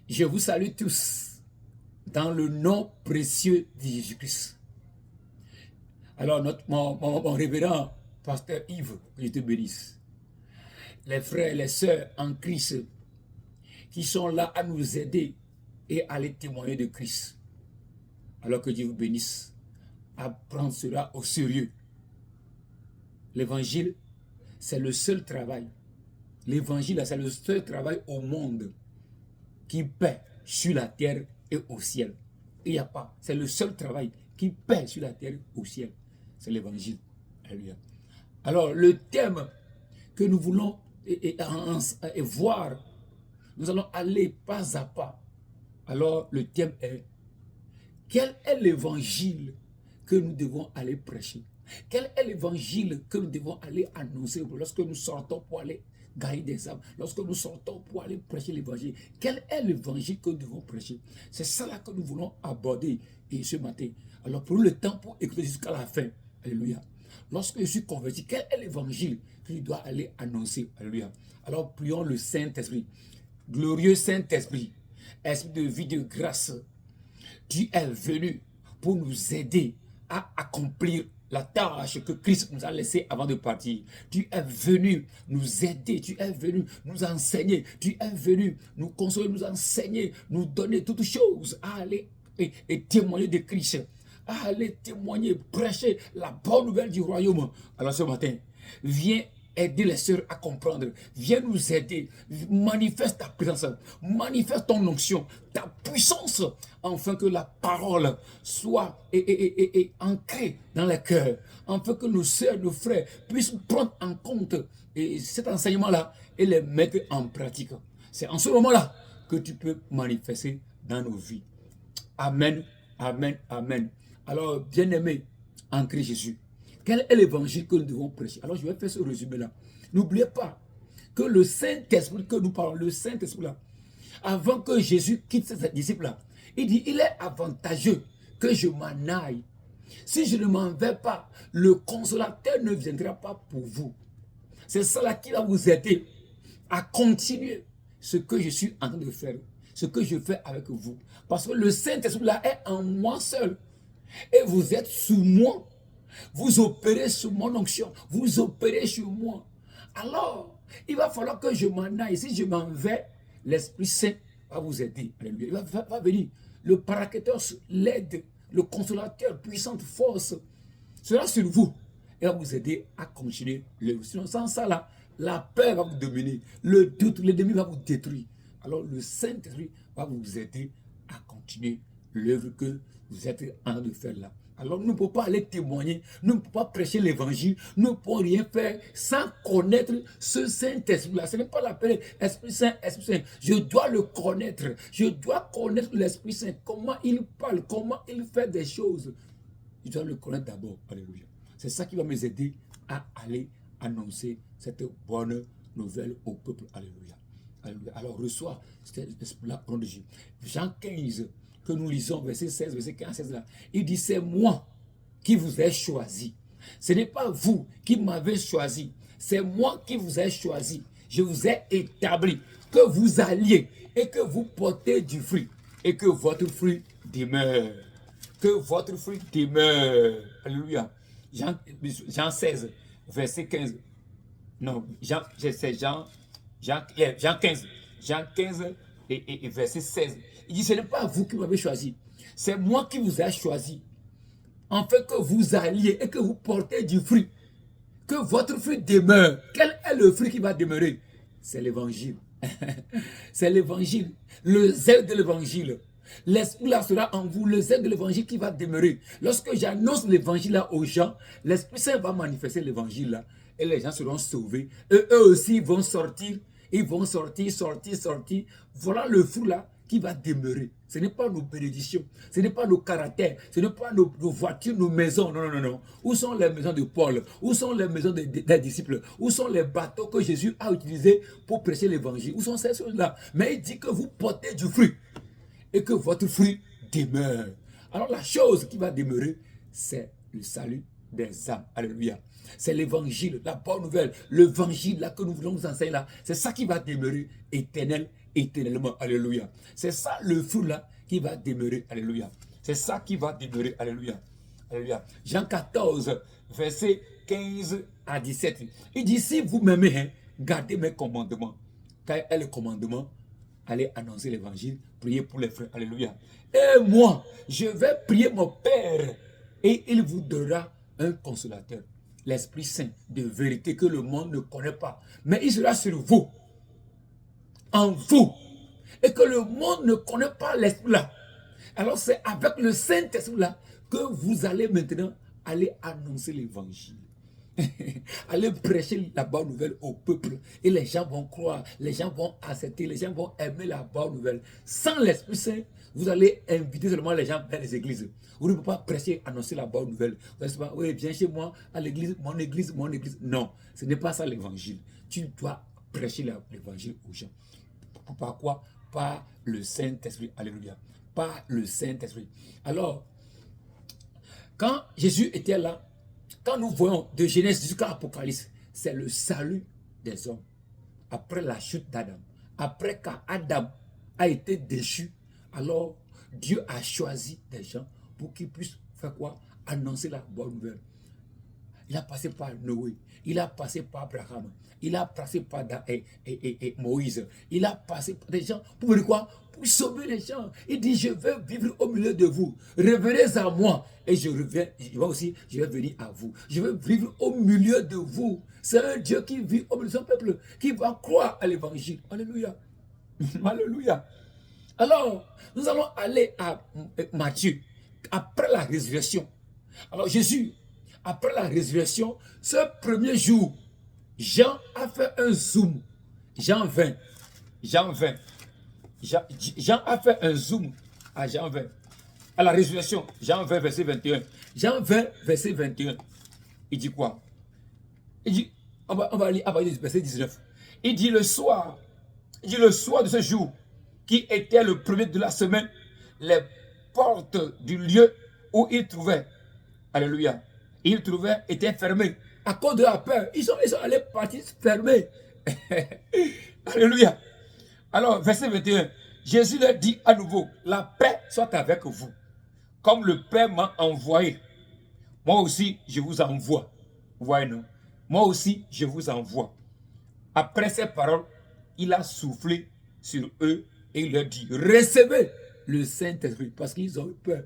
Je vous salue tous dans le nom précieux de Jésus-Christ. Alors, mon révérend pasteur Yves, que je te bénisse. Les frères et les sœurs en Christ qui sont là à nous aider et à les témoigner de Christ. Alors que Dieu vous bénisse à prendre cela au sérieux. L'évangile, c'est le seul travail. L'évangile, c'est le seul travail au monde qui paie sur la terre et au ciel. Il n'y a pas. C'est le seul travail qui paie sur la terre et au ciel. C'est l'évangile. Alléluia. Alors, le thème que nous voulons voir, nous allons aller pas à pas. Alors, le thème est: quel est l'évangile que nous devons aller prêcher? Quel est l'évangile que nous devons aller annoncer lorsque nous sortons pour aller gagner des âmes, lorsque nous sortons pour aller prêcher l'évangile? Quel est l'évangile que nous devons prêcher? C'est ça là que nous voulons aborder ce matin. Alors prenons le temps pour écouter jusqu'à la fin. Alléluia. Lorsque je suis converti, quel est l'évangile que je dois aller annoncer? Alléluia. Alors prions le Saint-Esprit. Glorieux Saint-Esprit, Esprit de vie, de grâce, tu es venu pour nous aider à accomplir la tâche que Christ nous a laissée avant de partir. Tu es venu nous aider, tu es venu nous enseigner, tu es venu nous consoler, nous enseigner, nous donner toutes choses à aller et témoigner de Christ, à aller témoigner, prêcher la bonne nouvelle du royaume. Alors ce matin, viens aider les sœurs à comprendre. Viens nous aider. Manifeste ta présence. Manifeste ton onction, ta puissance, afin que la parole soit ancrée dans les cœurs. Afin que nos sœurs, nos frères puissent prendre en compte cet enseignement-là et les mettre en pratique. C'est en ce moment-là que tu peux manifester dans nos vies. Amen, amen, amen. Alors, bien-aimés en Christ Jésus, quel est l'évangile que nous devons prêcher? Alors, je vais faire ce résumé-là. N'oubliez pas que le Saint-Esprit que nous parlons, le Saint-Esprit-là, avant que Jésus quitte ses disciples-là, il dit, il est avantageux que je m'en aille. Si je ne m'en vais pas, le consolateur ne viendra pas pour vous. C'est cela qui va vous aider à continuer ce que je suis en train de faire, ce que je fais avec vous. Parce que le Saint-Esprit-là est en moi seul. Et vous êtes sous moi. Vous opérez sous mon onction. Vous opérez sur moi. Alors, il va falloir que je m'en aille. Si je m'en vais, l'Esprit Saint va vous aider. Il va venir. Le Paraclétos, l'aide, le consolateur, puissante force, sera sur vous. Et va vous aider à continuer l'œuvre. Sinon, sans ça, là, la peur va vous dominer. Le doute, l'ennemi va vous détruire. Alors, le Saint-Esprit va vous aider à continuer l'œuvre que vous êtes en train de faire là. Alors nous ne pouvons pas aller témoigner, nous ne pouvons pas prêcher l'évangile, nous ne pouvons rien faire sans connaître ce Saint-Esprit-là. Ce n'est pas l'appel Esprit Saint, Esprit Saint. Je dois le connaître, je dois connaître l'Esprit Saint, comment il parle, comment il fait des choses. Je dois le connaître d'abord. Alléluia. C'est ça qui va me aider à aller annoncer cette bonne nouvelle au peuple. Alléluia. Alléluia. Alors reçois cet esprit-là au nom de Jésus. Jean 15, que nous lisons, verset 16, verset 15, 16 là. Il dit, c'est moi qui vous ai choisi. Ce n'est pas vous qui m'avez choisi. C'est moi qui vous ai choisi. Je vous ai établi que vous alliez et que vous portez du fruit et que votre fruit demeure. Que votre fruit demeure. Alléluia. Jean 16, verset 15. Non, Jean 15. Jean 15 et verset 16. Il dit, ce n'est pas vous qui m'avez choisi. C'est moi qui vous ai choisi. En fait que vous alliez et que vous portez du fruit. Que votre fruit demeure. Quel est le fruit qui va demeurer? C'est l'évangile. C'est l'évangile. Le zèle de l'évangile. L'esprit là sera en vous, le zèle de l'évangile qui va demeurer. Lorsque j'annonce l'évangile là aux gens, l'Esprit Saint va manifester l'évangile là. Et les gens seront sauvés. Et eux aussi vont sortir. Ils vont sortir. Voilà le fruit là qui va demeurer. Ce n'est pas nos bénédictions, ce n'est pas nos caractères, ce n'est pas nos voitures, nos maisons. Non. Où sont les maisons de Paul? Où sont les maisons des disciples? Où sont les bateaux que Jésus a utilisés pour prêcher l'évangile? Où sont ces choses-là? Mais il dit que vous portez du fruit et que votre fruit demeure. Alors la chose qui va demeurer, c'est le salut des âmes. Alléluia. C'est l'évangile, la bonne nouvelle, l'évangile là que nous voulons vous enseigner là. C'est ça qui va demeurer éternel éternellement. Alléluia. C'est ça le fruit là qui va demeurer. Alléluia. C'est ça qui va demeurer. Alléluia. Alléluia. Jean 14, verset 15 à 17. Il dit, si vous m'aimez, hein, gardez mes commandements. Car est le commandement, allez annoncer l'évangile, priez pour les frères. Alléluia. Et moi, je vais prier mon Père et il vous donnera un consolateur, l'Esprit Saint de vérité que le monde ne connaît pas. Mais il sera sur vous, en vous, et que le monde ne connaît pas l'Esprit là. Alors c'est avec le Saint-Esprit là que vous allez maintenant aller annoncer l'évangile. Allez prêcher la bonne nouvelle au peuple et les gens vont croire, les gens vont accepter, les gens vont aimer la bonne nouvelle. Sans l'Esprit Saint, vous allez inviter seulement les gens vers les églises. Vous ne pouvez pas prêcher, annoncer la bonne nouvelle. Vous n'allez pas, oui, viens chez moi à l'église, mon église, mon église. Non, ce n'est pas ça l'évangile. Tu dois prêcher l'évangile aux gens. Par quoi? Par le Saint-Esprit. Alléluia. Par le Saint-Esprit. Alors, quand Jésus était là, quand nous voyons de Genèse jusqu'à Apocalypse, c'est le salut des hommes. Après la chute d'Adam, après qu'Adam a été déchu, alors Dieu a choisi des gens pour qu'ils puissent faire quoi? Annoncer la bonne nouvelle. Il a passé par Noé, il a passé par Abraham, il a passé par Moïse, il a passé par des gens pour dire quoi? Pour sauver les gens. Il dit, je vais vivre au milieu de vous. Revenez à moi et je reviens. Je vais venir à vous. Je vais vivre au milieu de vous. C'est un Dieu qui vit au milieu de son peuple, qui va croire à l'évangile. Alléluia. Alléluia. Alors, nous allons aller à Matthieu, après la résurrection. Alors, Jésus, après la résurrection, ce premier jour, Jean a fait un zoom. Jean 20. Jean a fait un zoom à Jean 20. À la résurrection, Jean 20, verset 21. Jean 20, verset 21. Il dit quoi? Il dit, on va lire verset 19. Il dit le soir de ce jour, qui était le premier de la semaine, les portes du lieu où il trouvait, alléluia, il trouvait étaient fermées. À cause de la peur, ils sont allés partir fermés. Alléluia. Alors, verset 21, Jésus leur dit à nouveau, la paix soit avec vous. Comme le Père m'a envoyé, moi aussi je vous envoie. Vous voyez, non? Moi aussi je vous envoie. Après ces paroles, il a soufflé sur eux et il leur dit, recevez le Saint-Esprit, parce qu'ils ont eu peur.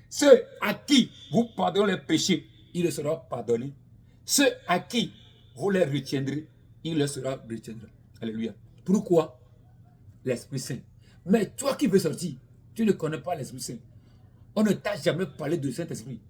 Ceux à qui vous pardonnez les péchés, il leur sera pardonné. Ceux à qui vous les retiendrez, il leur sera retiendra. Alléluia. Pourquoi? L'Esprit Saint. Mais toi qui veux sortir, tu ne connais pas l'Esprit Saint. On ne t'a jamais parlé de Saint-Esprit.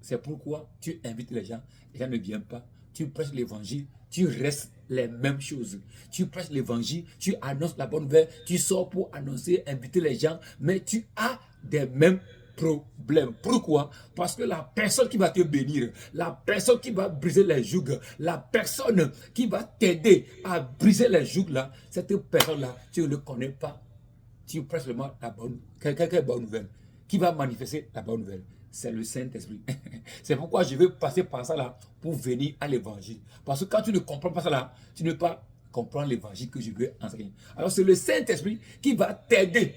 C'est pourquoi tu invites les gens ne viennent pas. Tu prêches l'évangile, tu restes les mêmes choses. Tu prêches l'évangile, tu annonces la bonne nouvelle, tu sors pour annoncer, inviter les gens, mais tu as des mêmes problèmes. Pourquoi? Parce que la personne qui va te bénir, la personne qui va briser les jougs, la personne qui va t'aider à briser les jougs là, cette personne-là, tu ne le connais pas. Tu prêches seulement la bonne, quelqu'un bonne nouvelle, qui va manifester la bonne nouvelle. C'est le Saint-Esprit. C'est pourquoi je vais passer par ça là pour venir à l'évangile. Parce que quand tu ne comprends pas ça là, tu ne peux pas comprendre l'évangile que je veux enseigner. Alors c'est le Saint-Esprit qui va t'aider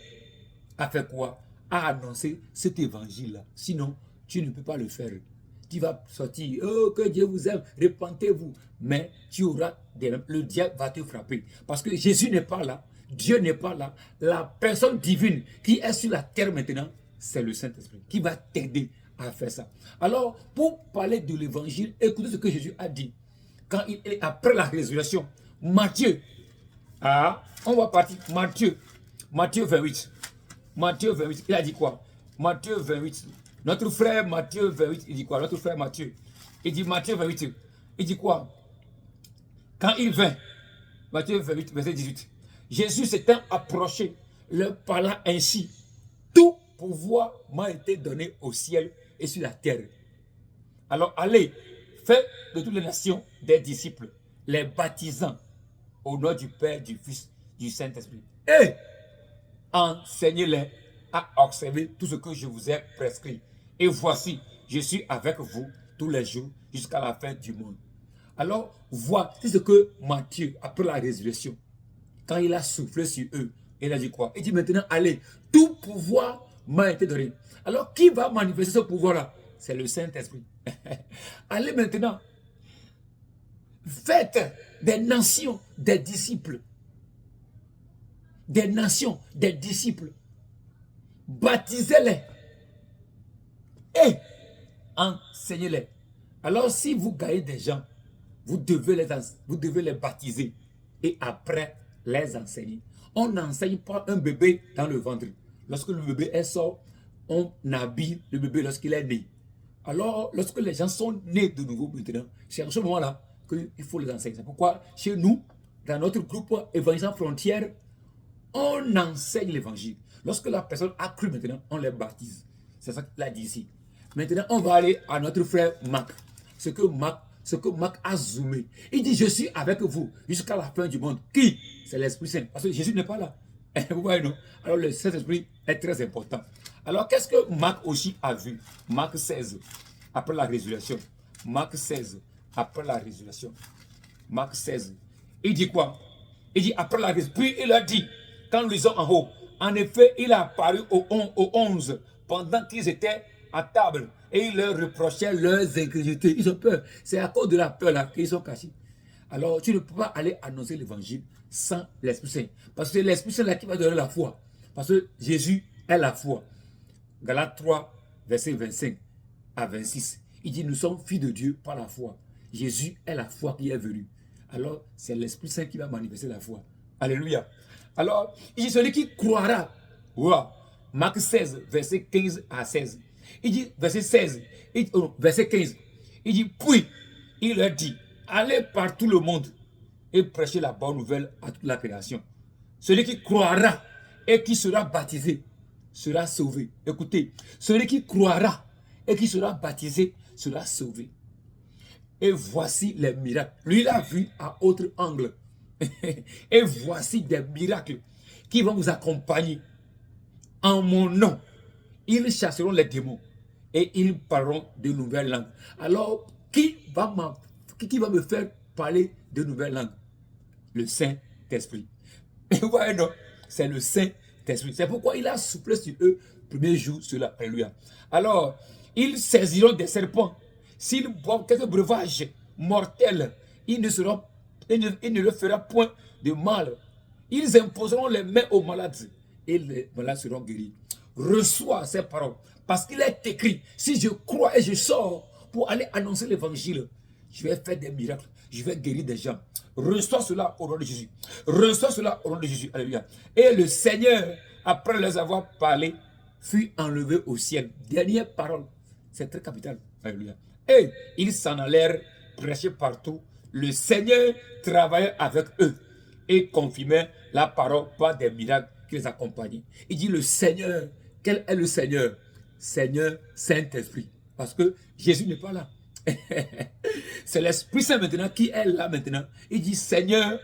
à faire quoi? À annoncer cet évangile là. Sinon, tu ne peux pas le faire. Tu vas sortir, oh que Dieu vous aime, repentez-vous. Mais tu auras le diable va te frapper. Parce que Jésus n'est pas là, Dieu n'est pas là. La personne divine qui est sur la terre maintenant, c'est le Saint-Esprit qui va t'aider à faire ça. Alors, pour parler de l'évangile, écoutez ce que Jésus a dit. Quand il est après la résurrection, Matthieu, on va partir, Matthieu 28. Matthieu 28, il a dit quoi? Matthieu 28. Notre frère Matthieu 28, il dit quoi? Notre frère Matthieu. Il dit Matthieu 28. Il dit quoi? Quand il vint, Matthieu 28, verset 18. Jésus s'étant approché, leur parla ainsi. Tout pouvoir m'a été donné au ciel et sur la terre. Alors allez, faites de toutes les nations des disciples, les baptisant au nom du Père, du Fils, du Saint-Esprit. Et enseignez-les à observer tout ce que je vous ai prescrit. Et voici, je suis avec vous tous les jours jusqu'à la fin du monde. Alors, voici ce que Matthieu, après la résurrection, quand il a soufflé sur eux, il a dit quoi? Il dit maintenant, allez, tout pouvoir m'a été donné. Alors, qui va manifester ce pouvoir-là? C'est le Saint-Esprit. Allez maintenant, faites des nations des disciples. Des nations des disciples. Baptisez-les et enseignez-les. Alors, si vous gagnez des gens, vous devez les baptiser et après les enseigner. On n'enseigne pas un bébé dans le ventre. Lorsque le bébé est sort, on habille le bébé lorsqu'il est né. Alors, lorsque les gens sont nés de nouveau maintenant, c'est à ce moment-là qu'il faut les enseigner. C'est pourquoi chez nous, dans notre groupe Évangile Frontière, on enseigne l'évangile. Lorsque la personne a cru maintenant, on les baptise. C'est ça qu'il a dit ici. Maintenant, on va aller à notre frère Marc. Ce que Marc a zoomé. Il dit, je suis avec vous jusqu'à la fin du monde. Qui? C'est l'Esprit Saint. Parce que Jésus n'est pas là. Vous voyez, non? Alors, le Saint-Esprit est très important. Alors, qu'est-ce que Marc aussi a vu? Marc 16, après la résurrection. Marc 16, après la résurrection. Marc 16. Il dit quoi? Il dit, après la résurrection. Puis il a dit, quand nous lisons en haut, en effet, il a apparu aux 11 pendant qu'ils étaient à table et il leur reprochait leurs incrédulités. Ils ont peur. C'est à cause de la peur là qu'ils sont cachés. Alors, tu ne peux pas aller annoncer l'évangile sans l'Esprit Saint. Parce que c'est l'Esprit Saint là qui va donner la foi. Parce que Jésus est la foi. Galates 3, verset 25 à 26. Il dit, nous sommes fils de Dieu par la foi. Jésus est la foi qui est venue. Alors, c'est l'Esprit Saint qui va manifester la foi. Alléluia. Alors, il dit, celui qui croira. Wow. Marc 16, verset 15 à 16. Il dit, verset 16, verset 15. Il dit, puis, il leur dit, allez par tout le monde et prêchez la bonne nouvelle à toute la création. Celui qui croira et qui sera baptisé sera sauvé. Écoutez, celui qui croira et qui sera baptisé sera sauvé. Et voici les miracles. Lui, il a vu à autre angle. Et voici des miracles qui vont vous accompagner. En mon nom, ils chasseront les démons et ils parleront de nouvelles langues. Alors, qui va me faire parler de nouvelles langues? Le Saint-Esprit. Et vous voyez, non? C'est le Saint-Esprit. C'est pourquoi il a soufflé sur eux le premier jour sur la Alléluia. Alors, ils saisiront des serpents. S'ils boivent quelques breuvages mortels, il ne leur fera point de mal. Ils imposeront les mains aux malades et les malades seront guéris. Reçois ces paroles. Parce qu'il est écrit, si je crois et je sors pour aller annoncer l'évangile, je vais faire des miracles. Je vais guérir des gens. Reçois cela au nom de Jésus. Reçois cela au nom de Jésus. Alléluia. Et le Seigneur, après les avoir parlé, fut enlevé au ciel. Dernière parole. C'est très capital. Alléluia. Et ils s'en allèrent prêcher partout. Le Seigneur travaillait avec eux et confirmait la parole par des miracles qui les accompagnaient. Il dit le Seigneur. Quel est le Seigneur? Seigneur Saint-Esprit. Parce que Jésus n'est pas là. C'est l'Esprit Saint maintenant qui est là maintenant. Il dit Seigneur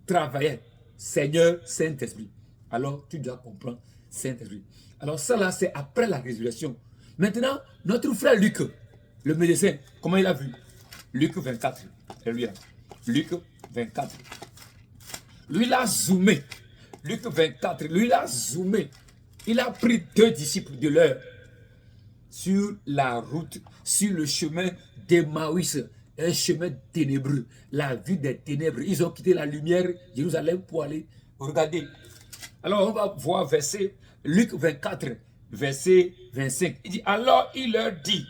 travaillait. Seigneur Saint-Esprit. Alors tu dois comprendre Saint-Esprit. Alors ça là c'est après la résurrection. Maintenant notre frère Luc, le médecin, comment il a vu? Luc 24. Alléluia. Luc 24. Lui il a zoomé. Luc 24. Lui il a zoomé. Il a pris 2 disciples de leur sur la route, sur le chemin d'Emmaüs, un chemin ténébreux, la vue des ténèbres. Ils ont quitté la lumière Jérusalem pour aller regarder. Alors on va voir Luc 24, verset 25. Il dit, alors il leur dit,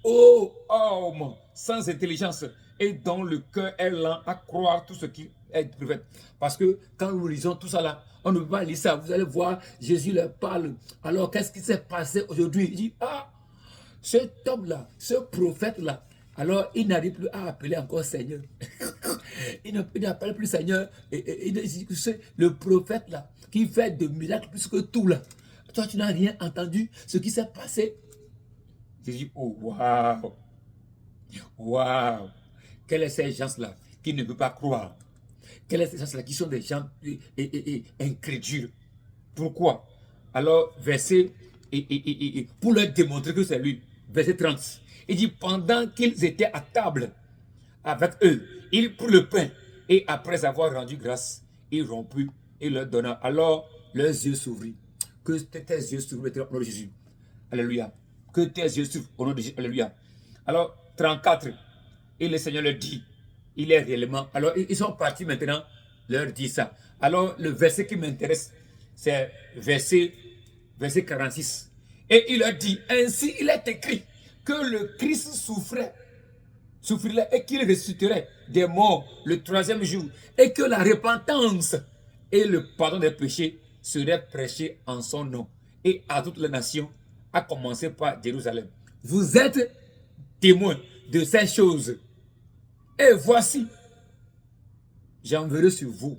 ô homme sans intelligence et dont le cœur est lent à croire tout ce qui est prophète. Parce que quand nous lisons tout ça là, on ne peut pas lire ça. Vous allez voir, Jésus leur parle. Alors qu'est-ce qui s'est passé aujourd'hui? Il dit, ah, cet homme-là, ce prophète-là, alors il n'arrive plus à appeler encore Seigneur. il n'appelle plus Seigneur. Il dit que c'est le prophète-là qui fait de miracles plus que tout là. Toi, tu n'as rien entendu ce qui s'est passé. Jésus, oh, waouh! Waouh! Quels sont ces gens-là qui ne peuvent pas croire? Quels sont ces gens-là qui sont des gens incrédules? Pourquoi? Alors, pour leur démontrer que c'est lui, verset 30, il dit, pendant qu'ils étaient à table avec eux, il prit le pain et après avoir rendu grâce, il romput et leur donna. Alors leurs yeux s'ouvrirent. Que tes yeux s'ouvrent maintenant au nom de Jésus. Alléluia. Que tes yeux s'ouvrent au nom de Jésus. Alléluia. Alors 34. Et le Seigneur leur dit, il est réellement. Alors ils sont partis maintenant, leur dit ça. Alors le verset qui m'intéresse, c'est verset 46. Et il leur dit, ainsi il est écrit que le Christ souffrirait et qu'il ressusciterait des morts le troisième jour, et que la repentance et le pardon des péchés seraient prêchés en son nom et à toutes les nations, à commencer par Jérusalem. Vous êtes témoins de ces choses. Et voici, j'enverrai sur vous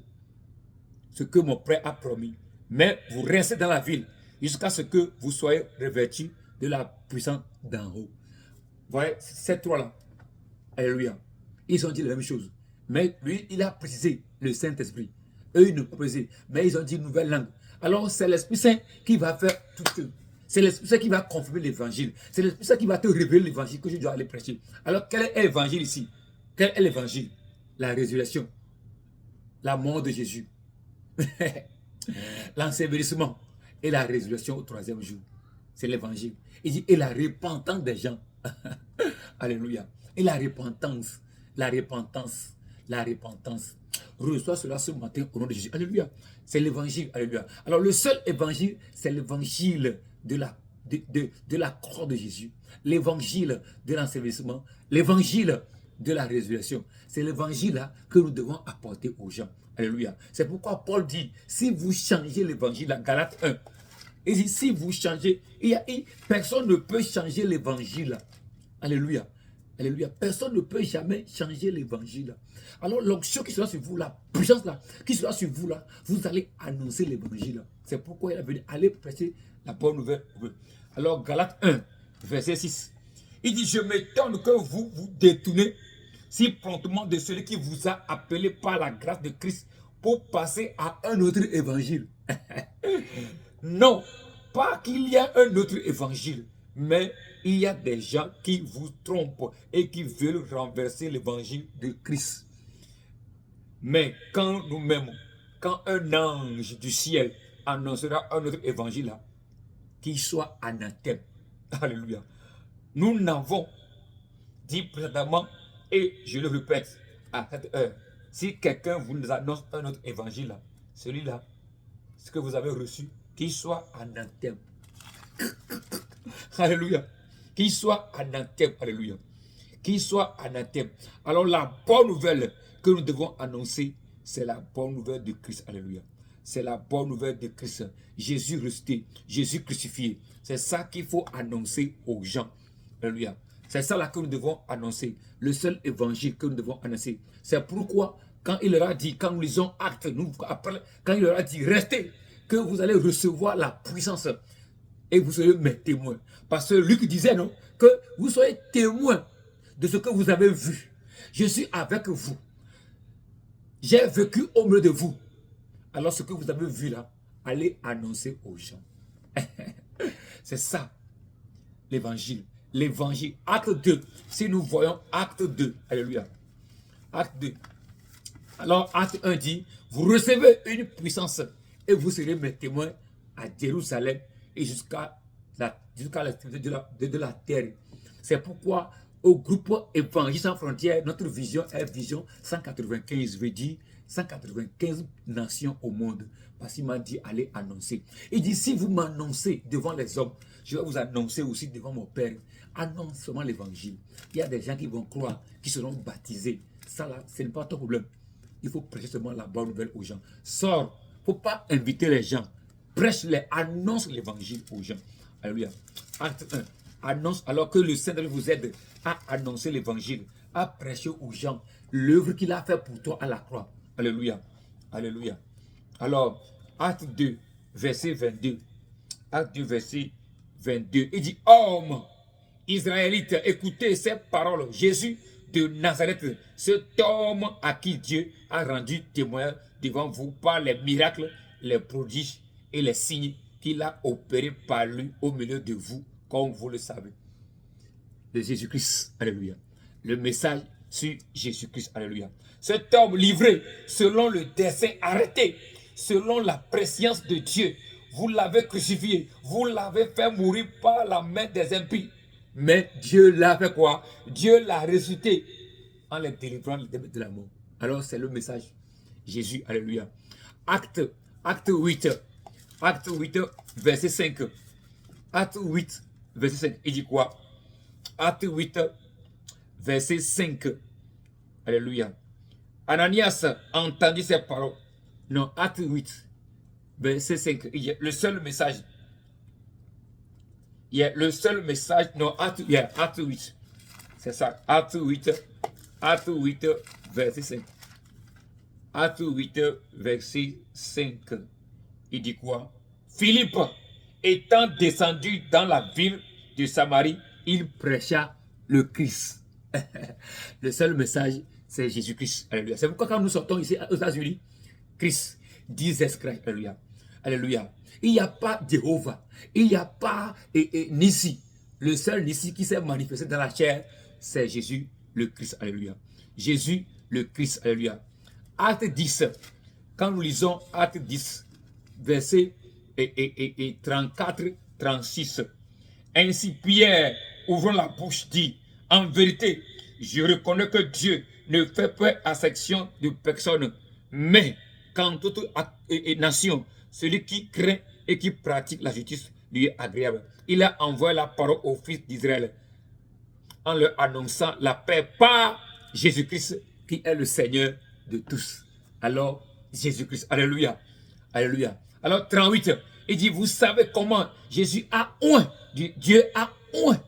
ce que mon Père a promis. Mais vous restez dans la ville jusqu'à ce que vous soyez revêtus de la puissance d'en haut. Vous voyez, ces trois-là. Alléluia. Ils ont dit la même chose. Mais lui, il a précisé le Saint-Esprit. Eux, ils n'ont pas précisé. Mais ils ont dit une nouvelle langue. Alors, c'est l'Esprit Saint qui va faire tout. C'est l'Esprit Saint qui va confirmer l'évangile. C'est l'Esprit Saint qui va te révéler l'évangile que je dois aller prêcher. Alors, quel est l'évangile ici? Quel est l'évangile? La résurrection. La mort de Jésus. L'ensevelissement et la résurrection au troisième jour. C'est l'évangile. Il dit, et la repentance des gens. Alléluia. Et la repentance. Reçois cela ce matin au nom de Jésus. Alléluia. C'est l'évangile. Alléluia. Alors le seul évangile, c'est l'évangile de la croix de Jésus. L'évangile de l'ensevelissement. L'évangile de la résurrection. C'est l'évangile là que nous devons apporter aux gens. Alléluia. C'est pourquoi Paul dit, si vous changez l'évangile, la Galates 1, il dit, si vous changez, personne ne peut changer l'évangile. Alléluia. Alléluia. Personne ne peut jamais changer l'évangile. Alors l'onction qui sera sur vous, la puissance là, qui sera sur vous là, vous allez annoncer l'évangile. C'est pourquoi il a venu aller prêcher la bonne nouvelle. Alors Galates 1, verset 6. Il dit, je m'étonne que vous vous détournez si promptement de celui qui vous a appelé par la grâce de Christ pour passer à un autre évangile. Non, pas qu'il y a un autre évangile, mais il y a des gens qui vous trompent et qui veulent renverser l'évangile de Christ. Mais quand nous-mêmes, quand un ange du ciel annoncera un autre évangile, qu'il soit anathème, alléluia, nous n'avons, dit précédemment, et je le répète à cette heure, si quelqu'un vous nous annonce un autre évangile, celui-là, ce que vous avez reçu, qu'il soit anathème. Alléluia. Qu'il soit anathème. Alléluia. Qu'il soit anathème. Alors la bonne nouvelle que nous devons annoncer, c'est la bonne nouvelle de Christ. Alléluia. C'est la bonne nouvelle de Christ. Jésus ressuscité, Jésus crucifié. C'est ça qu'il faut annoncer aux gens. Alléluia. C'est ça là que nous devons annoncer. Le seul évangile que nous devons annoncer. C'est pourquoi quand il leur a dit, quand nous lisons Actes, quand il leur a dit, restez, que vous allez recevoir la puissance et vous serez mes témoins. Parce que Luc disait, non, que vous soyez témoins de ce que vous avez vu. Je suis avec vous. J'ai vécu au milieu de vous. Alors ce que vous avez vu là, allez annoncer aux gens. C'est ça, l'évangile. L'évangile, acte 2. Si nous voyons acte 2, alléluia. Acte 2. Alors acte 1 dit, vous recevez une puissance et vous serez mes témoins à Jérusalem et jusqu'à l'extrémité de la terre. C'est pourquoi au groupe Évangile sans frontières, notre vision est vision 195, veut dire 195 nations au monde. Parce qu'il m'a dit, allez annoncer. Il dit, si vous m'annoncez devant les hommes, je vais vous annoncer aussi devant mon Père. Annonce seulement l'évangile. Il y a des gens qui vont croire, qui seront baptisés. Ça là, ce n'est pas ton problème. Il faut prêcher seulement la bonne nouvelle aux gens. Sors. Il ne faut pas inviter les gens. Prêche-les, annonce l'évangile aux gens. Alléluia. Acte 1. Annonce alors que le Saint-Esprit vous aide à annoncer l'évangile, à prêcher aux gens l'œuvre qu'il a fait pour toi à la croix. Alléluia. Alléluia. Alors, acte 2, verset 22. Acte 2, verset 22. Il dit, homme, Israélites, écoutez ces paroles. Jésus de Nazareth, cet homme à qui Dieu a rendu témoin devant vous par les miracles, les prodiges et les signes qu'il a opérés par lui au milieu de vous, comme vous le savez. De Jésus-Christ, alléluia. Le message sur Jésus-Christ. Alléluia. Cet homme livré selon le dessein arrêté, selon la prescience de Dieu, vous l'avez crucifié, vous l'avez fait mourir par la main des impies. Mais Dieu l'a fait quoi? Dieu l'a ressuscité en les délivrant de la mort. Alors c'est le message. Jésus, alléluia. Acte 8, verset 5. Acte 8, verset 5. Il dit quoi? Acte 8, verset 5. Alléluia. Ananias entendit ces paroles. Non, acte 8, verset 5. Il y a le seul message. Il y a le seul message. Non, acte 8. C'est ça. Acte 8, verset 5. Acte 8, verset 5. Il dit quoi? Philippe, étant descendu dans la ville de Samarie, il prêcha le Christ. Le seul message, c'est Jésus-Christ. Alléluia. C'est pourquoi quand nous sortons ici aux États-Unis, Christ, Jesus Christ. Alléluia. Alléluia. Il n'y a pas Jéhovah. Il n'y a pas Nissi. Le seul Nissi qui s'est manifesté dans la chair, c'est Jésus le Christ. Alléluia. Jésus le Christ. Alléluia. Acte 10. Quand nous lisons Acte 10, versets 34, 36. Ainsi Pierre, ouvrant la bouche, dit, en vérité, je reconnais que Dieu ne fait pas exception de personne, mais qu'en toute nation, celui qui craint et qui pratique la justice lui est agréable. Il a envoyé la parole aux fils d'Israël en leur annonçant la paix par Jésus-Christ qui est le Seigneur de tous. Alors, Jésus-Christ, alléluia, alléluia. Alors, 38, il dit, vous savez comment Jésus a oint, Dieu a oint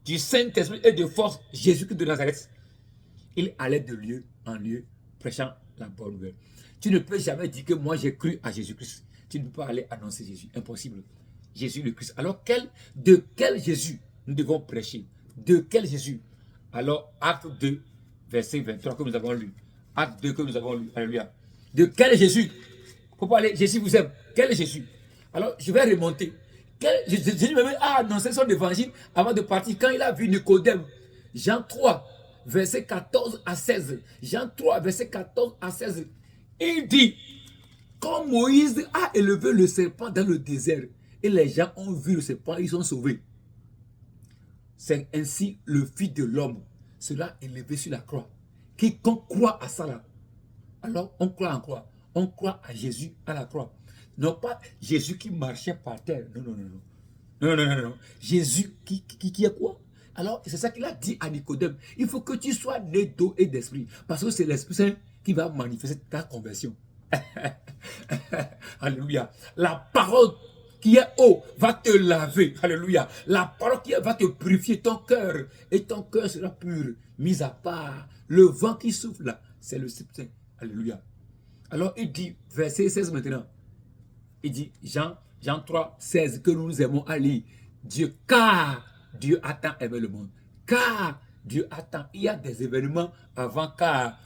du Saint-Esprit et de force Jésus-Christ de Nazareth. Il allait de lieu en lieu prêchant la bonne nouvelle. Tu ne peux jamais dire que moi j'ai cru à Jésus-Christ. Tu ne peux pas aller annoncer Jésus. Impossible. Jésus le Christ. Alors, de quel Jésus nous devons prêcher? De quel Jésus? Alors, acte 2, verset 23 que nous avons lu. Acte 2 que nous avons lu. Alléluia. De quel Jésus? Faut pas aller, Jésus vous aime. Quel Jésus? Alors, je vais remonter. Jésus même a annoncé son évangile avant de partir. Quand il a vu Nicodème, Jean 3, verset 14 à 16. Jean 3, verset 14 à 16. Il dit, quand Moïse a élevé le serpent dans le désert, et les gens ont vu le serpent, ils sont sauvés. C'est ainsi le Fils de l'homme sera élevé sur la croix. Quiconque croit à ça là, alors on croit en quoi? On croit à Jésus à la croix. Non pas Jésus qui marchait par terre. Non, non, non, non. Non, non, non, non. Jésus qui est quoi? Alors, c'est ça qu'il a dit à Nicodème. Il faut que tu sois né d'eau et d'esprit. Parce que c'est l'Esprit Saint qui va manifester ta conversion. Alléluia. La parole qui est eau va te laver. Alléluia. La parole qui va te purifier ton cœur. Et ton cœur sera pur. Mis à part le vent qui souffle là, c'est le Saint. Alléluia. Alors, il dit, verset 16 maintenant. Il dit, Jean 3, 16, que nous aimons à lire. Car Dieu a tant aimé le monde. Car Dieu a tant. Il y a des événements avant car.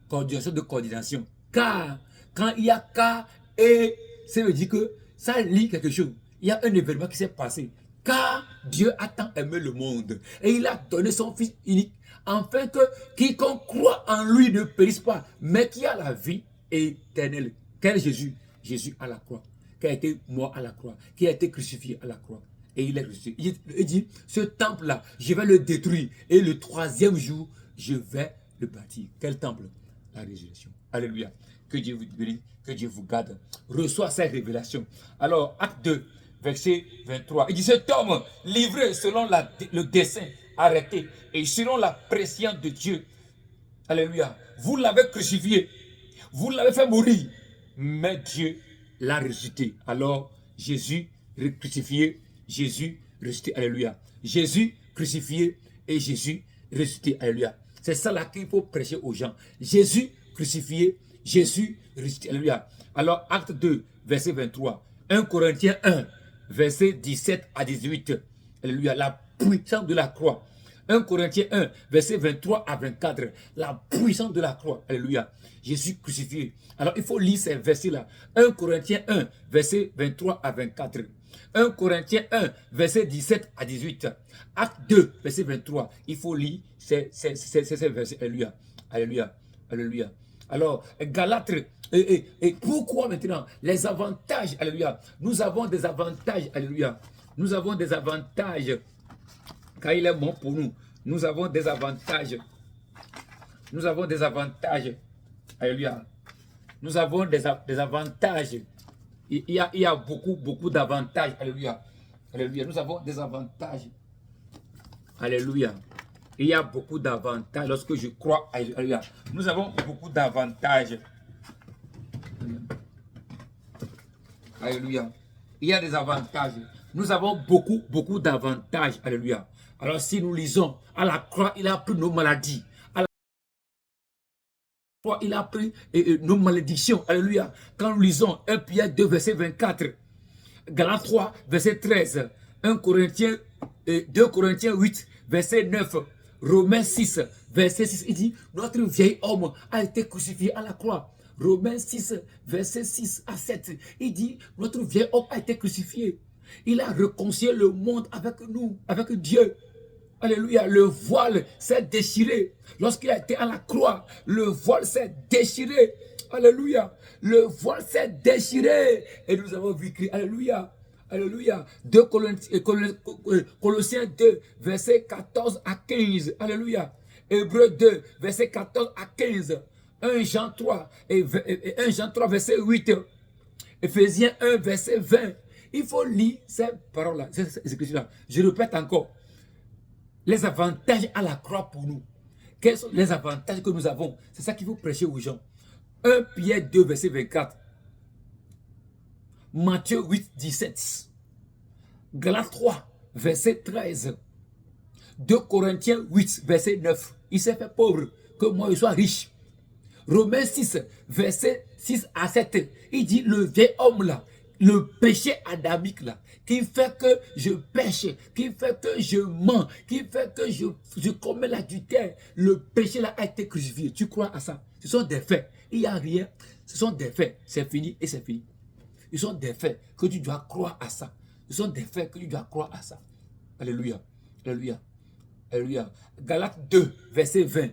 Coordination de coordination. Car. Quand il y a car et ça veut dire que ça lit quelque chose. Il y a un événement qui s'est passé. Car Dieu a tant aimé le monde. Et il a donné son Fils unique. Afin que quiconque croit en lui ne périsse pas. Mais qui a la vie éternelle. Quel Jésus? Jésus à la croix. Qui a été mort à la croix. Qui a été crucifié à la croix. Et il est ressuscité. Il dit, ce temple-là, je vais le détruire. Et le troisième jour, je vais le bâtir. Quel temple? La résurrection. Alléluia. Que Dieu vous bénisse, que Dieu vous garde. Reçois cette révélation. Alors, acte 2, verset 23. Il dit, cet homme, livré selon le dessein arrêté et selon la prescience de Dieu. Alléluia. Vous l'avez crucifié. Vous l'avez fait mourir. Mais Dieu l'a ressuscité. Alors, Jésus crucifié, Jésus ressuscité. Alléluia. Jésus crucifié et Jésus ressuscité. Alléluia. C'est ça là qu'il faut prêcher aux gens. Jésus crucifié, Jésus ressuscité. Alléluia. Alors, acte 2, verset 23. 1 Corinthiens 1, verset 17 à 18. Alléluia. La puissance de la croix. 1 Corinthiens 1, verset 23 à 24. La puissance de la croix. Alléluia. Jésus crucifié. Alors, il faut lire ces versets-là. 1 Corinthiens 1, verset 23 à 24. 1 Corinthiens 1, verset 17 à 18. Acte 2, verset 23. Il faut lire ces versets. Alléluia. Alléluia. Alléluia. Alors, Galates, et pourquoi maintenant les avantages? Alléluia. Nous avons des avantages. Alléluia. Nous avons des avantages. Car il est bon pour nous. Nous avons des avantages. Nous avons des avantages. Alléluia. Nous avons des avantages. Il y a beaucoup d'avantages. Alléluia. Alléluia. Nous avons des avantages. Alléluia. Il y a beaucoup d'avantages lorsque je crois. Alléluia. Nous avons beaucoup d'avantages. Alléluia. Il y a des avantages. Nous avons beaucoup d'avantages. Alléluia. Alors si nous lisons, à la croix, il a pris nos maladies. À la croix, il a pris nos malédictions. Alléluia. Quand nous lisons 1 Pierre 2, verset 24, Galates 3, verset 13, 1 Corinthiens, 2 Corinthiens 8, verset 9, Romains 6, verset 6, il dit, notre vieil homme a été crucifié à la croix. Romains 6, verset 6 à 7, il dit, notre vieil homme a été crucifié. Il a réconcilié le monde avec nous, avec Dieu. Alléluia, le voile s'est déchiré. Lorsqu'il a été à la croix, le voile s'est déchiré. Alléluia, le voile s'est déchiré. Et nous avons vécu, alléluia. Alléluia. Colossiens 2, verset 14 à 15. Alléluia. Hébreux 2, verset 14 à 15. 1 Jean 3, et 1 Jean 3, verset 8. Éphésiens 1, verset 20. Il faut lire ces paroles-là, ces écritures-là. Je répète encore. Les avantages à la croix pour nous. Quels sont les avantages que nous avons? C'est ça qu'il faut prêcher aux gens. 1 Pierre 2, verset 24. Matthieu 8, 17. Galates 3, verset 13. 2 Corinthiens 8, verset 9. Il s'est fait pauvre, que moi je sois riche. Romains 6, verset 6 à 7. Il dit, le vieil homme là, le péché adamique là, qui fait que je pêche, qui fait que je mens, qui fait que je commets l'adultère, le péché là a été crucifié. Tu crois à ça? Ce sont des faits. Il n'y a rien. Ce sont des faits. C'est fini et c'est fini. Ce sont des faits que tu dois croire à ça. Ce sont des faits que tu dois croire à ça. Alléluia. Alléluia. Alléluia. Galates 2, verset 20.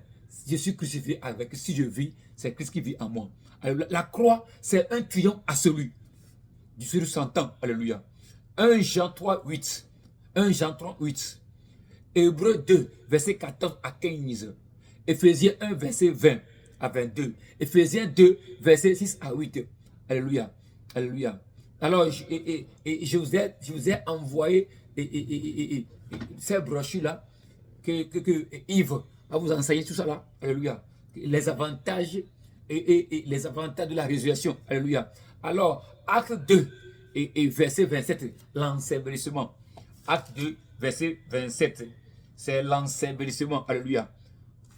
Je suis crucifié avec. Si je vis, c'est Christ qui vit en moi. Alléluia. La croix, c'est un triomphe absolu. Du sur 100 ans. Alléluia. 1 Jean 3, 8. 1 Jean 3, 8. Hébreux 2, verset 14 à 15. Éphésiens 1, verset 20 à 22. Éphésiens 2, verset 6 à 8. Alléluia. Alléluia. Alors, je vous ai envoyé ces brochures-là que Yves va vous enseigner tout ça là. Alléluia. Les avantages et les avantages de la résurrection. Alléluia. Alors, acte 2 et verset 27, l'ensevelissement. Acte 2, verset 27, c'est l'ensevelissement. Alléluia.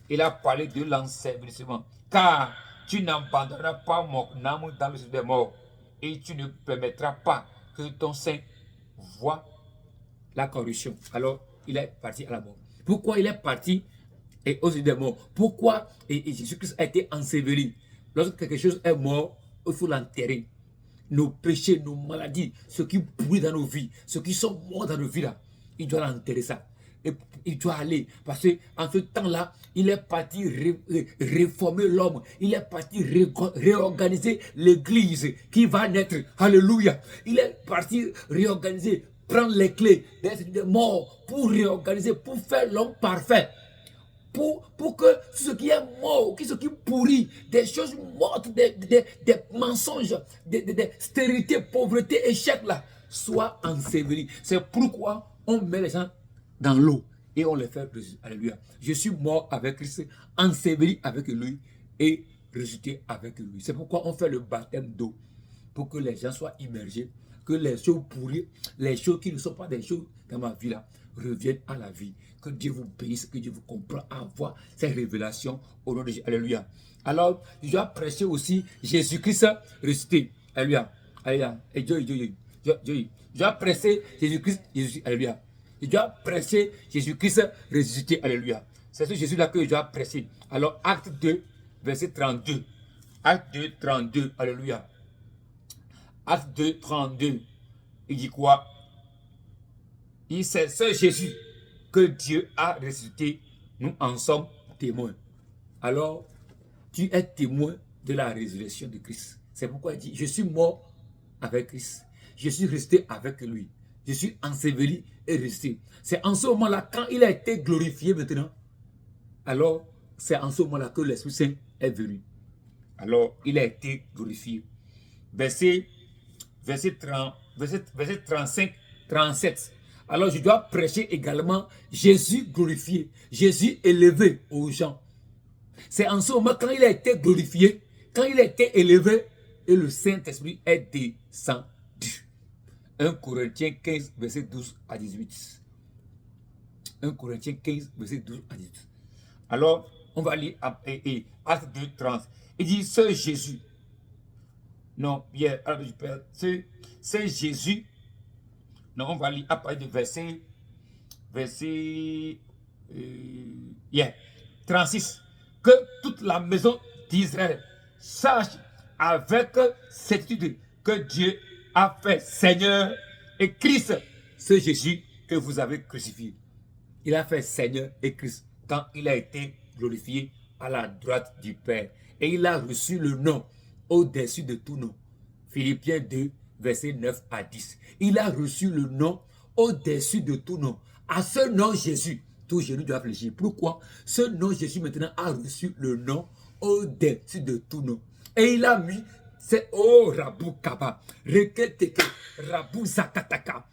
Il a parlé de l'ensevelissement. Car tu n'abandonneras pas mon âme dans le séjour des morts et tu ne permettras pas que ton sein voie la corruption. Alors, il est parti à la mort. Pourquoi il est parti et aux séjour des morts? Pourquoi Jésus-Christ a été enseveli? Lorsque quelque chose est mort, il faut l'enterrer. Nos péchés, nos maladies, ce qui pourrit dans nos vies, ceux qui sont morts dans nos vies là, il doit l'enterrer ça. Et il doit aller, parce qu'en ce temps-là, il est parti réformer l'homme, il est parti réorganiser l'église qui va naître. Alléluia. Il est parti réorganiser, prendre les clés des morts pour réorganiser, pour faire l'homme parfait. Pour que ce qui est mort, ce qui pourrit, des choses mortes, des mensonges, des stérités, pauvreté, échec là, soient ensevelis. C'est pourquoi on met les gens dans l'eau et on les fait ressusciter. Alléluia. Je suis mort avec Christ, enseveli avec lui et ressuscité avec lui. C'est pourquoi on fait le baptême d'eau, pour que les gens soient immergés, que les choses pourries, les choses qui ne sont pas des choses dans ma vie là, reviennent à la vie. Que Dieu vous bénisse, que Dieu vous comprenne à avoir ces révélations au nom de Jésus. Alléluia. Alors, je dois prêcher aussi Jésus-Christ ressuscité. Alléluia. Alléluia. Et je dois prêcher Jésus-Christ. Alléluia. Je dois prêcher Jésus-Christ ressuscité. Alléluia. C'est ce Jésus-là que je dois prêcher. Alors, acte 2, verset 32. Acte 2, 32. Alléluia. Acte 2, 32. Il dit quoi? C'est ce Jésus que Dieu a ressuscité. Nous en sommes témoins. Alors, tu es témoin de la résurrection de Christ. C'est pourquoi il dit, je suis mort avec Christ. Je suis resté avec lui. Je suis enseveli et resté. C'est en ce moment-là, quand il a été glorifié maintenant, alors c'est en ce moment-là que l'Esprit Saint est venu. Alors, il a été glorifié. Verset 35, 37. Alors, je dois prêcher également Jésus glorifié, Jésus élevé aux gens. C'est en ce moment, quand il a été glorifié, quand il a été élevé, et le Saint-Esprit est descendu. 1 Corinthiens 15, verset 12 à 18. 1 Corinthiens 15, verset 12 à 18. Alors, on va lire Acte 2, 30. Il dit, ce Jésus, non, Pierre, c'est Jésus. Non, on va lire à partir de verset 36. Que toute la maison d'Israël sache avec certitude que Dieu a fait Seigneur et Christ, ce Jésus que vous avez crucifié. Il a fait Seigneur et Christ quand il a été glorifié à la droite du Père. Et il a reçu le nom au-dessus de tout nom. Philippiens 2, verset 9 à 10. Il a reçu le nom au-dessus de tout nom. À ce nom Jésus, tout genou doit fléchir. Pourquoi? Ce nom Jésus maintenant a reçu le nom au-dessus de tout nom. Et il a mis, c'est Rabou Kaba, Reketeke, Rabou Zakataka.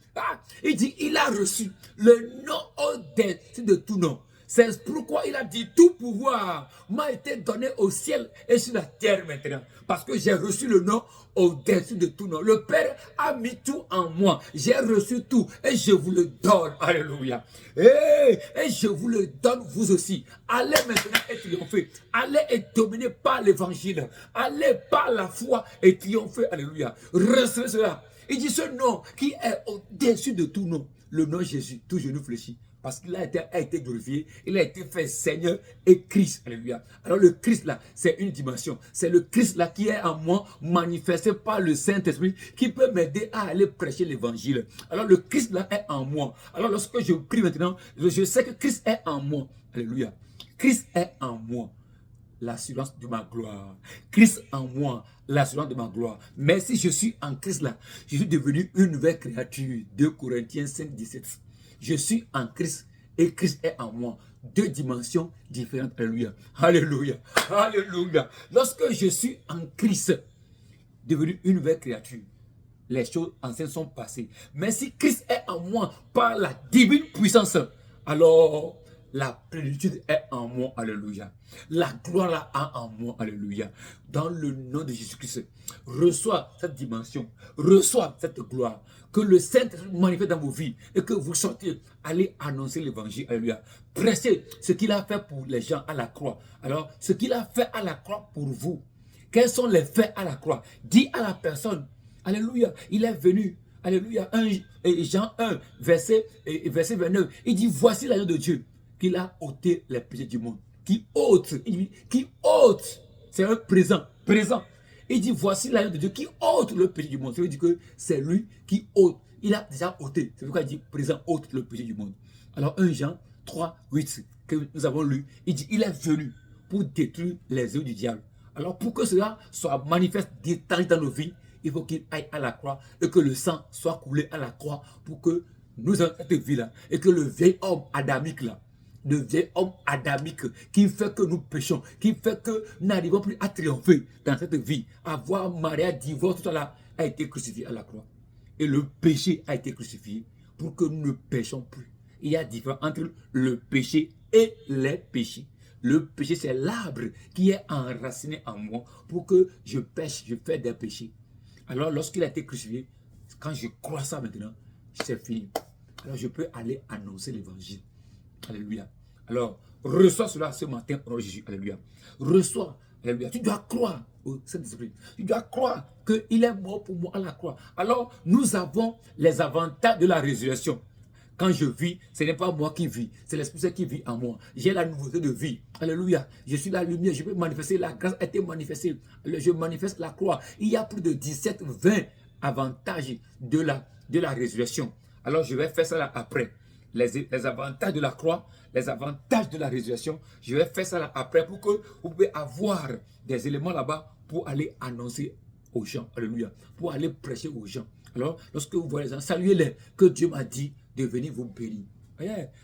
Il dit, il a reçu le nom au-dessus de tout nom. C'est pourquoi il a dit, tout pouvoir m'a été donné au ciel et sur la terre maintenant. Parce que j'ai reçu le nom au-dessus de tout nom. Le Père a mis tout en moi. J'ai reçu tout et je vous le donne. Alléluia. Et je vous le donne vous aussi. Allez maintenant et triompher. Allez et dominer par l'évangile. Allez par la foi et triompher. Alléluia. Recevez cela. Il dit ce nom qui est au-dessus de tout nom. Le nom Jésus, tout genou fléchit. Parce qu'il a été glorifié, il a été fait Seigneur et Christ. Alléluia. Alors le Christ là, c'est une dimension. C'est le Christ là qui est en moi, manifesté par le Saint-Esprit, qui peut m'aider à aller prêcher l'évangile. Alors le Christ là est en moi. Alors lorsque je prie maintenant, je sais que Christ est en moi. Alléluia. Christ est en moi. L'assurance de ma gloire. Christ en moi, l'assurance de ma gloire. Mais si je suis en Christ là, je suis devenu une nouvelle créature. 2 Corinthiens 5, 17. Je suis en Christ et Christ est en moi. Deux dimensions différentes. Alléluia. Alléluia. Alléluia. Lorsque je suis en Christ, devenu une nouvelle créature, les choses anciennes sont passées. Mais si Christ est en moi par la divine puissance, alors la plénitude est en moi. Alléluia. La gloire là en moi. Alléluia. Dans le nom de Jésus-Christ, reçois cette dimension. Reçois cette gloire. Que le Saint-Esprit manifeste dans vos vies et que vous sortiez, allez annoncer l'évangile. Alléluia. Prêchez ce qu'il a fait pour les gens à la croix. Alors, ce qu'il a fait à la croix pour vous, quels sont les faits à la croix? Dis à la personne, alléluia, il est venu. Alléluia. Jean 1, verset 29. Il dit, voici l'agneau de Dieu qu'il a ôté les péchés du monde. Qui ôte, il dit, qui ôte, c'est un présent, présent. Il dit, voici l'agneau de Dieu qui ôte le péché du monde. Ça veut dire que c'est lui qui ôte. Il a déjà ôté. C'est pourquoi il dit, présent, ôte le péché du monde. Alors 1 Jean 3, 8, que nous avons lu, il dit, il est venu pour détruire les œuvres du diable. Alors pour que cela soit manifeste, détaillé dans nos vies, il faut qu'il aille à la croix et que le sang soit coulé à la croix pour que nous ayons cette vie-là et que le vieil homme adamique là, le vieil homme adamique qui fait que nous péchons, qui fait que nous n'arrivons plus à triompher dans cette vie, avoir mariage, divorce, tout ça là, a été crucifié à la croix. Et le péché a été crucifié pour que nous ne péchons plus. Il y a différence entre le péché et les péchés. Le péché, c'est l'arbre qui est enraciné en moi pour que je pêche, je fais des péchés. Alors, lorsqu'il a été crucifié, quand je crois ça maintenant, c'est fini. Alors, je peux aller annoncer l'évangile. Alléluia. Alors, reçois cela ce matin au nom de Jésus. Alléluia. Reçois. Alléluia. Tu dois croire au Saint-Esprit. Tu dois croire qu'il est mort pour moi à la croix. Alors, nous avons les avantages de la résurrection. Quand je vis, ce n'est pas moi qui vis, c'est l'Esprit Saint qui vit en moi. J'ai la nouveauté de vie. Alléluia. Je suis la lumière, je peux manifester, la grâce a été manifestée. Je manifeste la croix. Il y a plus de 17, 20 avantages de la résurrection. Alors je vais faire ça là après. Les avantages de la croix, les avantages de la résurrection, je vais faire ça là après pour que vous pouvez avoir des éléments là-bas pour aller annoncer aux gens. Alléluia. Pour aller prêcher aux gens. Alors, lorsque vous voyez les gens, saluez-les que Dieu m'a dit de venir vous bénir.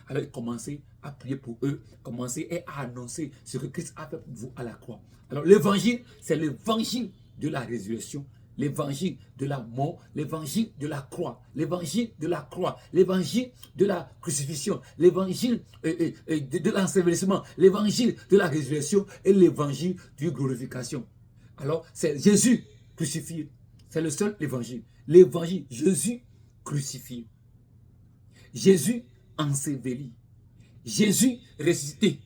Alors, commencez à prier pour eux, commencez à annoncer ce que Christ a fait pour vous à la croix. Alors, l'évangile, c'est l'évangile de la résurrection, l'évangile de la mort, l'évangile de la croix, l'évangile de la croix, l'évangile de la crucifixion, l'évangile de l'ensevelissement, l'évangile de la résurrection et l'évangile de glorification. Alors, c'est Jésus crucifié. C'est le seul évangile. L'évangile, Jésus crucifié. Jésus enseveli. Jésus ressuscité.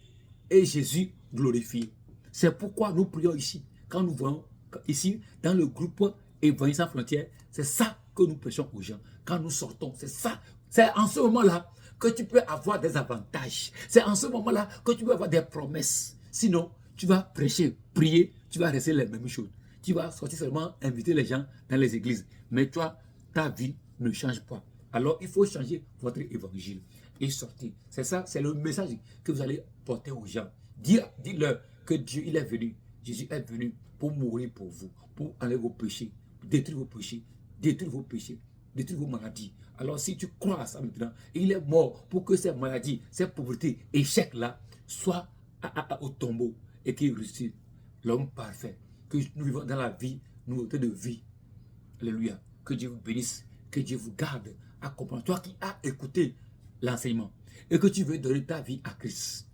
Et Jésus glorifié. C'est pourquoi nous prions ici. Quand nous voyons ici, dans le groupe Évangile sans frontières, c'est ça que nous prêchons aux gens. Quand nous sortons, c'est ça. C'est en ce moment-là que tu peux avoir des avantages. C'est en ce moment-là que tu peux avoir des promesses. Sinon, tu vas prêcher, prier, tu vas rester les mêmes choses. Tu vas sortir seulement inviter les gens dans les églises. Mais toi, ta vie ne change pas. Alors, il faut changer votre évangile et sortir. C'est ça, c'est le message que vous allez porter aux gens. Dis-leur que Dieu, il est venu. Jésus est venu pour mourir pour vous, pour enlever vos péchés, détruire vos péchés, détruire vos péchés, détruire vos maladies. Alors, si tu crois à ça maintenant, il est mort pour que ces maladies, ces pauvretés, échecs-là, soient au tombeau et qu'il ressuscite l'homme parfait. Que nous vivons dans la vie, nouveauté de vie. Alléluia. Que Dieu vous bénisse, que Dieu vous garde à comprendre. Toi qui as écouté l'enseignement et que tu veux donner ta vie à Christ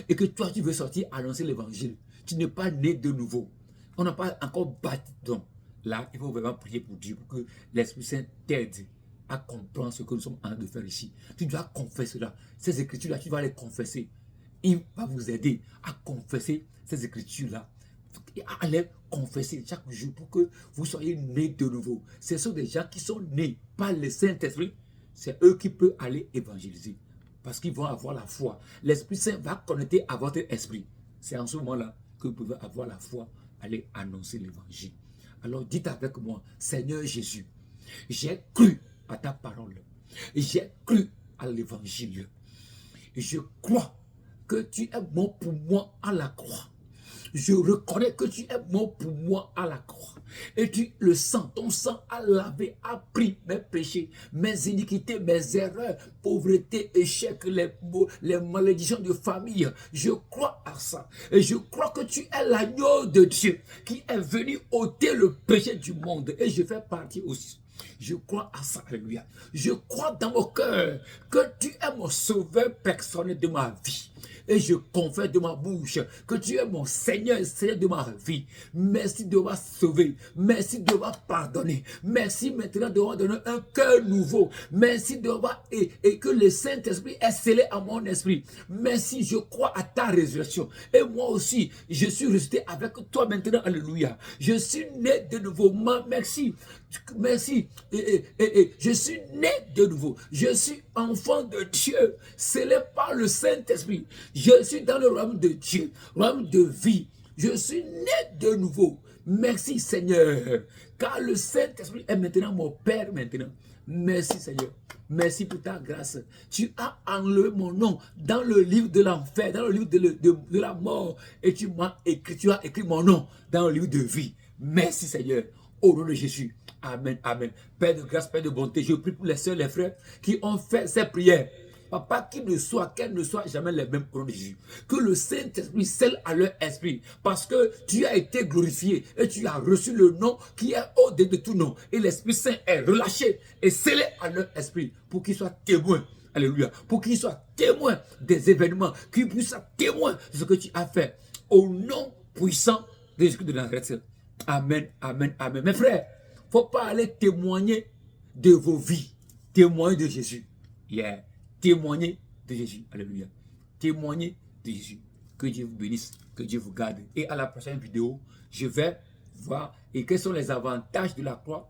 et que toi tu veux sortir annoncer l'évangile, tu n'es pas né de nouveau. On n'a pas encore bâti. Donc là, il faut vraiment prier pour Dieu pour que l'Esprit Saint t'aide à comprendre ce que nous sommes en train de faire ici. Tu dois confesser cela. Ces écritures-là, tu vas les confesser. Il va vous aider à confesser ces écritures-là. À les confesser chaque jour pour que vous soyez nés de nouveau. Ce sont des gens qui sont nés par le Saint-Esprit. C'est eux qui peuvent aller évangéliser. Parce qu'ils vont avoir la foi. L'Esprit Saint va connecter à votre esprit. C'est en ce moment-là que vous pouvez avoir la foi, aller annoncer l'évangile. Alors dites avec moi, Seigneur Jésus, j'ai cru à ta parole. J'ai cru à l'évangile. Je crois que tu es mort pour moi à la croix. Je reconnais que tu es mort pour moi à la croix. Et le sang, ton sang a lavé, a pris mes péchés, mes iniquités, mes erreurs, pauvreté, échec, les malédictions de famille. Je crois à ça. Et je crois que tu es l'agneau de Dieu qui est venu ôter le péché du monde. Et je fais partie aussi. Je crois à ça, alléluia. Je crois dans mon cœur que tu es mon sauveur personnel de ma vie. Et je confesse de ma bouche que tu es mon Seigneur, Seigneur de ma vie. Merci de m'avoir sauvé. Merci de m'avoir pardonné. Merci maintenant de m'avoir donné un cœur nouveau. Merci de m'avoir et que le Saint-Esprit est scellé à mon esprit. Merci, je crois à ta résurrection. Et moi aussi, je suis resté avec toi maintenant, alléluia. Je suis né de nouveau. Merci. Merci. Je suis né de nouveau. Je suis enfant de Dieu, scellé par le Saint-Esprit. Je suis dans le royaume de Dieu, royaume de vie. Je suis né de nouveau. Merci Seigneur, car le Saint-Esprit est maintenant mon Père maintenant. Merci Seigneur. Merci pour ta grâce. Tu as enlevé mon nom dans le livre de l'enfer, dans le livre de la mort. Et tu as écrit mon nom dans le livre de vie. Merci Seigneur. Au nom de Jésus. Amen, amen. Père de grâce, Père de bonté, je prie pour les sœurs, les frères qui ont fait ces prières. Papa, qu'elles ne soient jamais les mêmes au nom de Jésus. Que le Saint-Esprit scelle à leur esprit. Parce que tu as été glorifié et tu as reçu le nom qui est au-delà de tout nom. Et l'Esprit Saint est relâché et scellé à leur esprit pour qu'ils soient témoins. Alléluia. Pour qu'ils soient témoins des événements, qu'ils puissent être témoins de ce que tu as fait. Au nom puissant de Jésus de Nazareth. Amen, amen, amen. Mes frères, il ne faut pas aller témoigner de vos vies. Témoigner de Jésus. Yeah. Témoigner de Jésus. Alléluia. Témoigner de Jésus. Que Dieu vous bénisse. Que Dieu vous garde. Et à la prochaine vidéo, je vais voir et quels sont les avantages de la croix.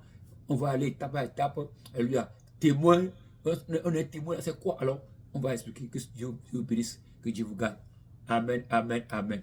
On va aller étape à étape. Alléluia. Témoin. On est témoin. C'est quoi alors? On va expliquer. Que Dieu vous bénisse. Que Dieu vous garde. Amen, amen, amen.